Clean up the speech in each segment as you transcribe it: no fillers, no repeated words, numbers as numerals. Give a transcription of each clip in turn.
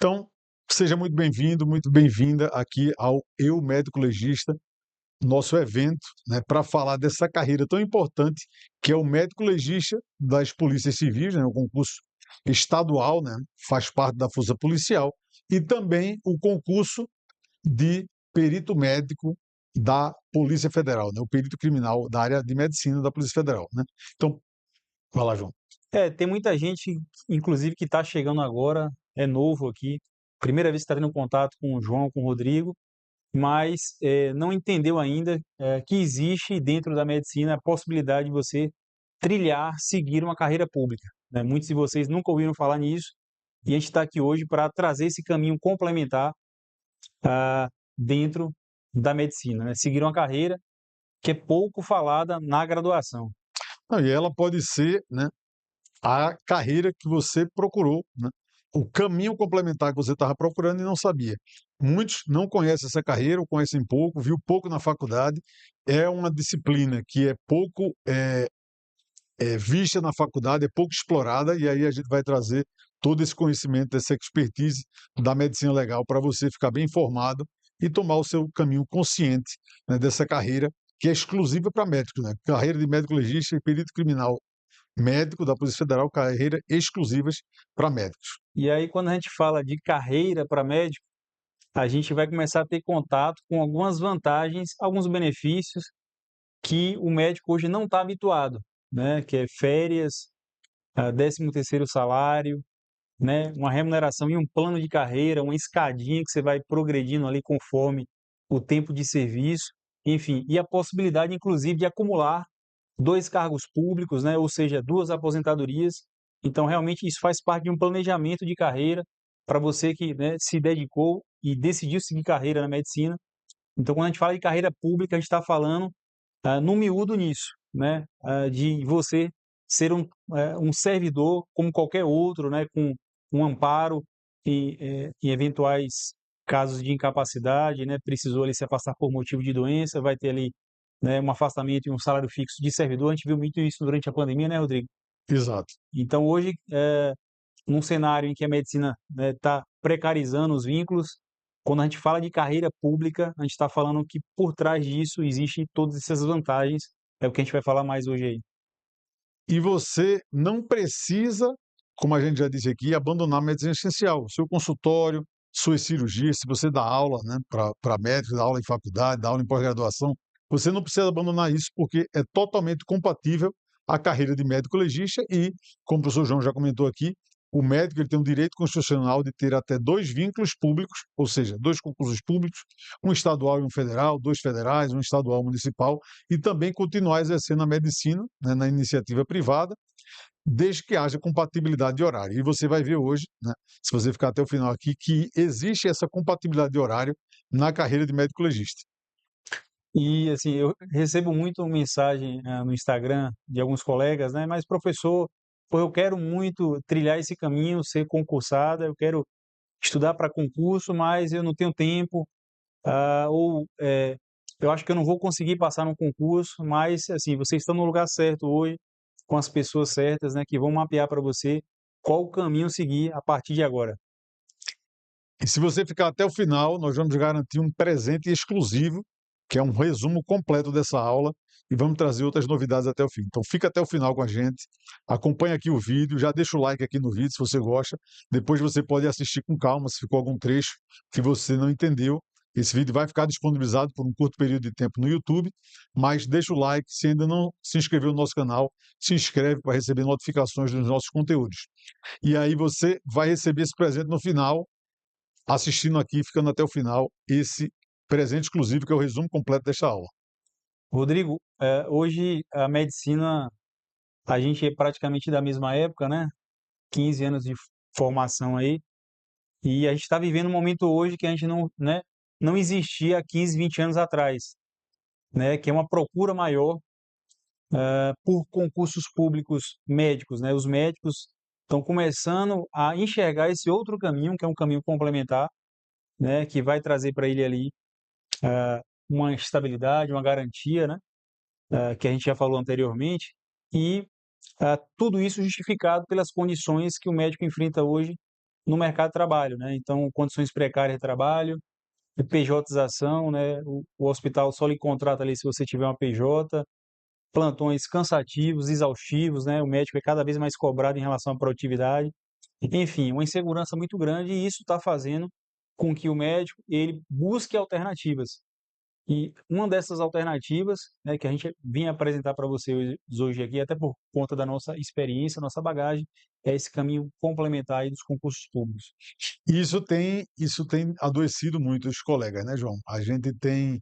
Então, seja muito bem-vindo, muito bem-vinda aqui ao Eu Médico Legista, nosso evento, né, para falar dessa carreira tão importante que é o médico legista das polícias civis, né, o concurso estadual, né, faz parte da força policial, e também o concurso de perito médico da Polícia Federal, né, o perito criminal da área de medicina da Polícia Federal, né. Então, vai lá, João. Tem muita gente, inclusive, que está chegando agora, é novo aqui, primeira vez que está tendo contato com o João, com o Rodrigo, mas não entendeu ainda que existe dentro da medicina a possibilidade de você trilhar, seguir uma carreira pública, né? Muitos de vocês nunca ouviram falar nisso, e a gente está aqui hoje para trazer esse caminho complementar dentro da medicina, né? Seguir uma carreira que é pouco falada na graduação. Não, e ela pode ser, né, a carreira que você procurou, né? O caminho complementar que você estava procurando e não sabia. Muitos não conhecem essa carreira, ou conhecem pouco, viu pouco na faculdade. É uma disciplina que é pouco vista na faculdade, é pouco explorada, e aí a gente vai trazer todo esse conhecimento, essa expertise da medicina legal para você ficar bem informado e tomar o seu caminho consciente, né, dessa carreira que é exclusiva para médicos, né? Carreira de médico legista e perito criminal médico da Polícia Federal, carreira exclusivas para médicos. E aí, quando a gente fala de carreira para médico, a gente vai começar a ter contato com algumas vantagens, alguns benefícios que o médico hoje não está habituado, né? Que é férias, 13º salário, né? Uma remuneração e um plano de carreira, uma escadinha que você vai progredindo ali conforme o tempo de serviço, enfim, e a possibilidade, inclusive, de acumular 2 cargos públicos, né? Ou seja, 2 aposentadorias. Então, realmente, isso faz parte de um planejamento de carreira para você que, né, se dedicou e decidiu seguir carreira na medicina. Então, quando a gente fala de carreira pública, a gente está falando, no miúdo nisso, né, de você ser um servidor como qualquer outro, né, com um amparo em eventuais casos de incapacidade, né, precisou ali se afastar por motivo de doença, vai ter ali, né, um afastamento e um salário fixo de servidor. A gente viu muito isso durante a pandemia, né, Rodrigo? Exato. Então, hoje, num cenário em que a medicina, né, está precarizando os vínculos, quando a gente fala de carreira pública, a gente está falando que por trás disso existem todas essas vantagens, é o que a gente vai falar mais hoje aí. E você não precisa, como a gente já disse aqui, abandonar a medicina essencial. Seu consultório, suas cirurgias, se você dá aula, né, para médicos, dá aula em faculdade, dá aula em pós-graduação, você não precisa abandonar isso porque é totalmente compatível à carreira de médico legista e, como o professor João já comentou aqui, o médico ele tem o direito constitucional de ter até 2 vínculos públicos, ou seja, 2 concursos públicos, um estadual e um federal, 2 federais, um estadual e um municipal, e também continuar exercendo a medicina, né, na iniciativa privada, desde que haja compatibilidade de horário. E você vai ver hoje, né, se você ficar até o final aqui, que existe essa compatibilidade de horário na carreira de médico legista. E assim, eu recebo muito mensagem, no Instagram de alguns colegas, né, mas professor, pô, eu quero muito trilhar esse caminho, ser concursada, eu quero estudar para concurso, mas eu não tenho tempo, eu acho que eu não vou conseguir passar no concurso, mas assim, vocês estão no lugar certo hoje, com as pessoas certas, né, que vão mapear para você qual o caminho seguir a partir de agora. E se você ficar até o final, nós vamos garantir um presente exclusivo, que é um resumo completo dessa aula, e vamos trazer outras novidades até o fim. Então fica até o final com a gente, acompanha aqui o vídeo, já deixa o like aqui no vídeo se você gosta, depois você pode assistir com calma se ficou algum trecho que você não entendeu. Esse vídeo vai ficar disponibilizado por um curto período de tempo no YouTube, mas deixa o like, se ainda não se inscreveu no nosso canal, se inscreve para receber notificações dos nossos conteúdos. E aí você vai receber esse presente no final, assistindo aqui, ficando até o final, esse presente exclusivo que é o resumo completo desta aula. Rodrigo, hoje a medicina, a gente é praticamente da mesma época, né? 15 anos de formação aí, e a gente está vivendo um momento hoje que a gente não, né, não existia há 15, 20 anos atrás, né? Que é uma procura maior por concursos públicos médicos, né? Os médicos estão começando a enxergar esse outro caminho, que é um caminho complementar, né? Que vai trazer para ele ali uma estabilidade, uma garantia, né? Que a gente já falou anteriormente, e tudo isso justificado pelas condições que o médico enfrenta hoje no mercado de trabalho, né? Então, condições precárias de trabalho, PJização, né? O hospital só lhe contrata ali se você tiver uma PJ, plantões cansativos, exaustivos, né? O médico é cada vez mais cobrado em relação à produtividade. Enfim, uma insegurança muito grande e isso está fazendo com que o médico ele busque alternativas. E uma dessas alternativas, né, que a gente vinha apresentar para vocês hoje aqui, até por conta da nossa experiência, nossa bagagem, é esse caminho complementar aí dos concursos públicos. E isso tem adoecido muito os colegas, né, João? A gente tem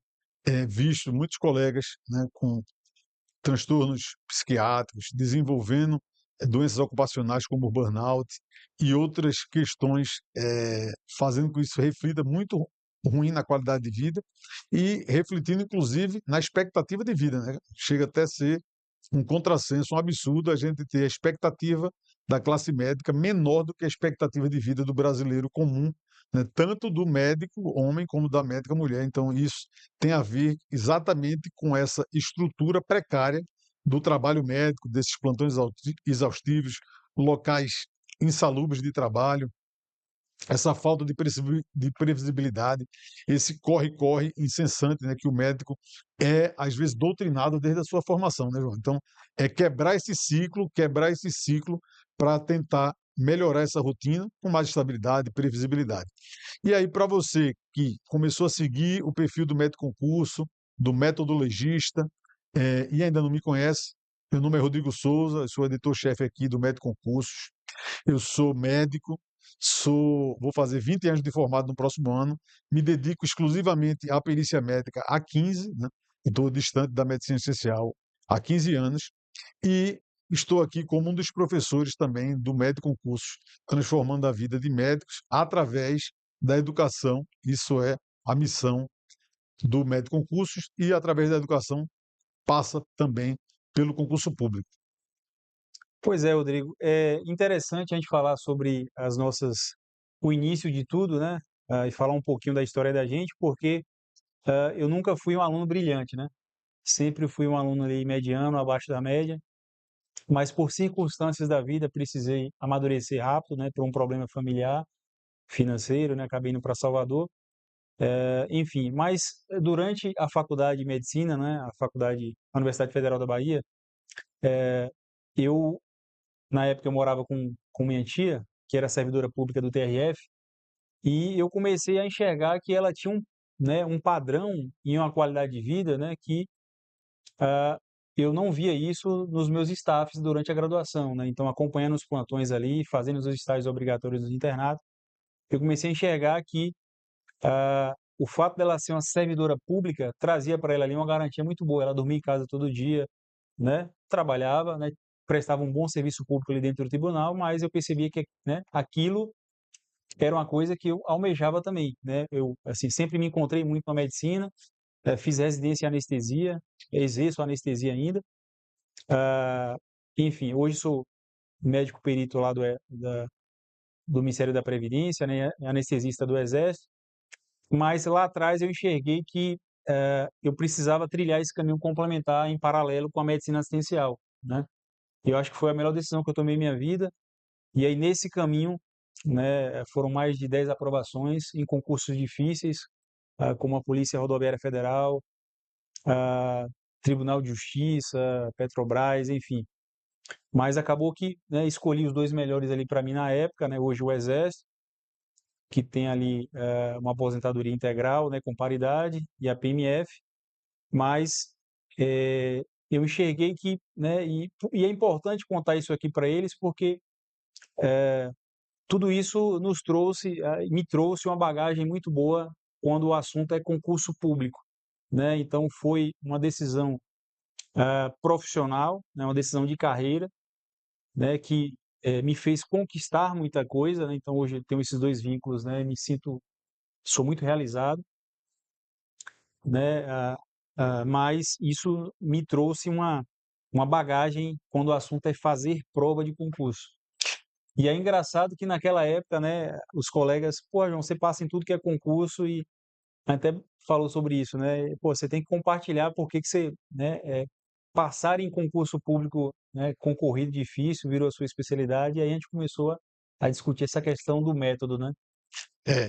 visto muitos colegas, né, com transtornos psiquiátricos, desenvolvendo doenças ocupacionais como o burnout e outras questões, fazendo com que isso reflita muito ruim na qualidade de vida e refletindo, inclusive, na expectativa de vida, né? Chega até a ser um contrassenso, um absurdo a gente ter a expectativa da classe médica menor do que a expectativa de vida do brasileiro comum, né? Tanto do médico homem como da médica mulher. Então, isso tem a ver exatamente com essa estrutura precária do trabalho médico, desses plantões exaustivos, locais insalubres de trabalho, essa falta de previsibilidade, esse corre-corre incessante, né, que o médico é, às vezes, doutrinado desde a sua formação, né, João? Então, é quebrar esse ciclo para tentar melhorar essa rotina com mais estabilidade, previsibilidade. E aí, para você que começou a seguir o perfil do método concurso, do metodologista, e ainda não me conhece, meu nome é Rodrigo Souza, eu sou editor-chefe aqui do Método Concursos. Eu sou médico, vou fazer 20 anos de formado no próximo ano, me dedico exclusivamente à perícia médica há 15, né? Estou distante da medicina essencial há 15 anos e estou aqui como um dos professores também do Médico Concursos, transformando a vida de médicos através da educação. Isso é a missão do Médico Concursos e através da educação passa também pelo concurso público. Pois é, Rodrigo, é interessante a gente falar sobre o início de tudo, né? E falar um pouquinho da história da gente, porque eu nunca fui um aluno brilhante, né? Sempre fui um aluno ali mediano, abaixo da média, mas por circunstâncias da vida precisei amadurecer rápido, né? Por um problema familiar, financeiro, né? Acabei indo para Salvador. Enfim, mas durante a faculdade de medicina, né? A Universidade Federal da Bahia, eu na época eu morava com minha tia, que era servidora pública do TRF, e eu comecei a enxergar que ela tinha um padrão e uma qualidade de vida, né, que ah, eu não via isso nos meus staffs durante a graduação, né? Então, acompanhando os plantões ali, fazendo os estágios obrigatórios do internato, eu comecei a enxergar que o fato dela ser uma servidora pública trazia para ela ali uma garantia muito boa. Ela dormia em casa todo dia, né? Trabalhava, né? Prestava um bom serviço público ali dentro do tribunal, mas eu percebia que, né, aquilo era uma coisa que eu almejava também, né? Eu, assim, sempre me encontrei muito na medicina, fiz residência em anestesia, exerço anestesia ainda. Ah, Enfim, hoje sou médico perito lá do Ministério da Previdência, né? Anestesista do Exército, mas lá atrás eu enxerguei que eu precisava trilhar esse caminho complementar em paralelo com a medicina assistencial, né? E eu acho que foi a melhor decisão que eu tomei em minha vida. E aí, nesse caminho, né, foram mais de 10 aprovações em concursos difíceis, como a Polícia Rodoviária Federal, a Tribunal de Justiça, Petrobras, enfim. Mas acabou que, né, escolhi os dois melhores ali para mim na época, né, hoje o Exército, que tem ali uma aposentadoria integral, né, com paridade, e a PMF, mas eu enxerguei que, né, e é importante contar isso aqui para eles, porque tudo isso me trouxe uma bagagem muito boa quando o assunto é concurso público, né? Então foi uma decisão profissional, né? Uma decisão de carreira, né? Que me fez conquistar muita coisa, né? Então hoje eu tenho esses dois vínculos, né? Sou muito realizado, né? Mas isso me trouxe uma bagagem quando o assunto é fazer prova de concurso. E é engraçado que naquela época, né, os colegas, pô, João, você passa em tudo que é concurso e até falou sobre isso, né? Pô, você tem que compartilhar por que você, né, passar em concurso público, né, concorrido difícil, virou a sua especialidade, e aí a gente começou a discutir essa questão do método, né?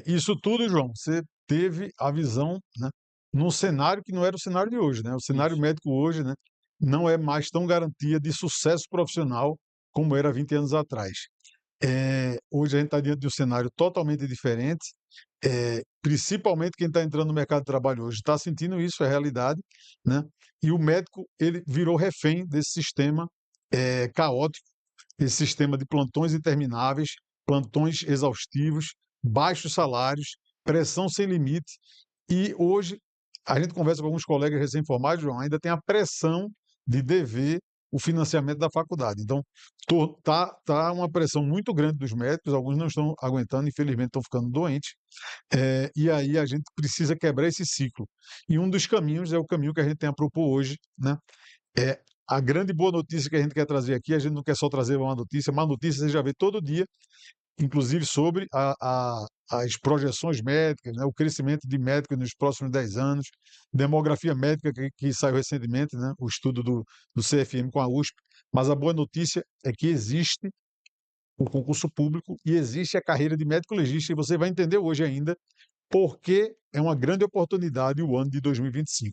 Isso tudo, João, você teve a visão, né, num cenário que não era o cenário de hoje, né? O cenário Isso. médico hoje, né, não é mais tão garantia de sucesso profissional como era 20 anos atrás. Hoje a gente está diante de um cenário totalmente diferente, principalmente quem está entrando no mercado de trabalho hoje está sentindo isso, é realidade, né? E o médico, ele virou refém desse sistema caótico, esse sistema de plantões intermináveis, plantões exaustivos, baixos salários, pressão sem limite. E hoje, a gente conversa com alguns colegas recém-formados, João, ainda tem a pressão de dever o financiamento da faculdade. Então, tá uma pressão muito grande dos médicos, alguns não estão aguentando, infelizmente estão ficando doentes, e aí a gente precisa quebrar esse ciclo. E um dos caminhos é o caminho que a gente tem a propor hoje, né? É a grande boa notícia que a gente quer trazer aqui, a gente não quer só trazer uma notícia, má notícia você já vê todo dia, inclusive sobre as projeções médicas, né, o crescimento de médicos nos próximos 10 anos, demografia médica que saiu recentemente, né, o estudo do CFM com a USP, mas a boa notícia é que existe o concurso público e existe a carreira de médico legista, e você vai entender hoje ainda porque é uma grande oportunidade o ano de 2025.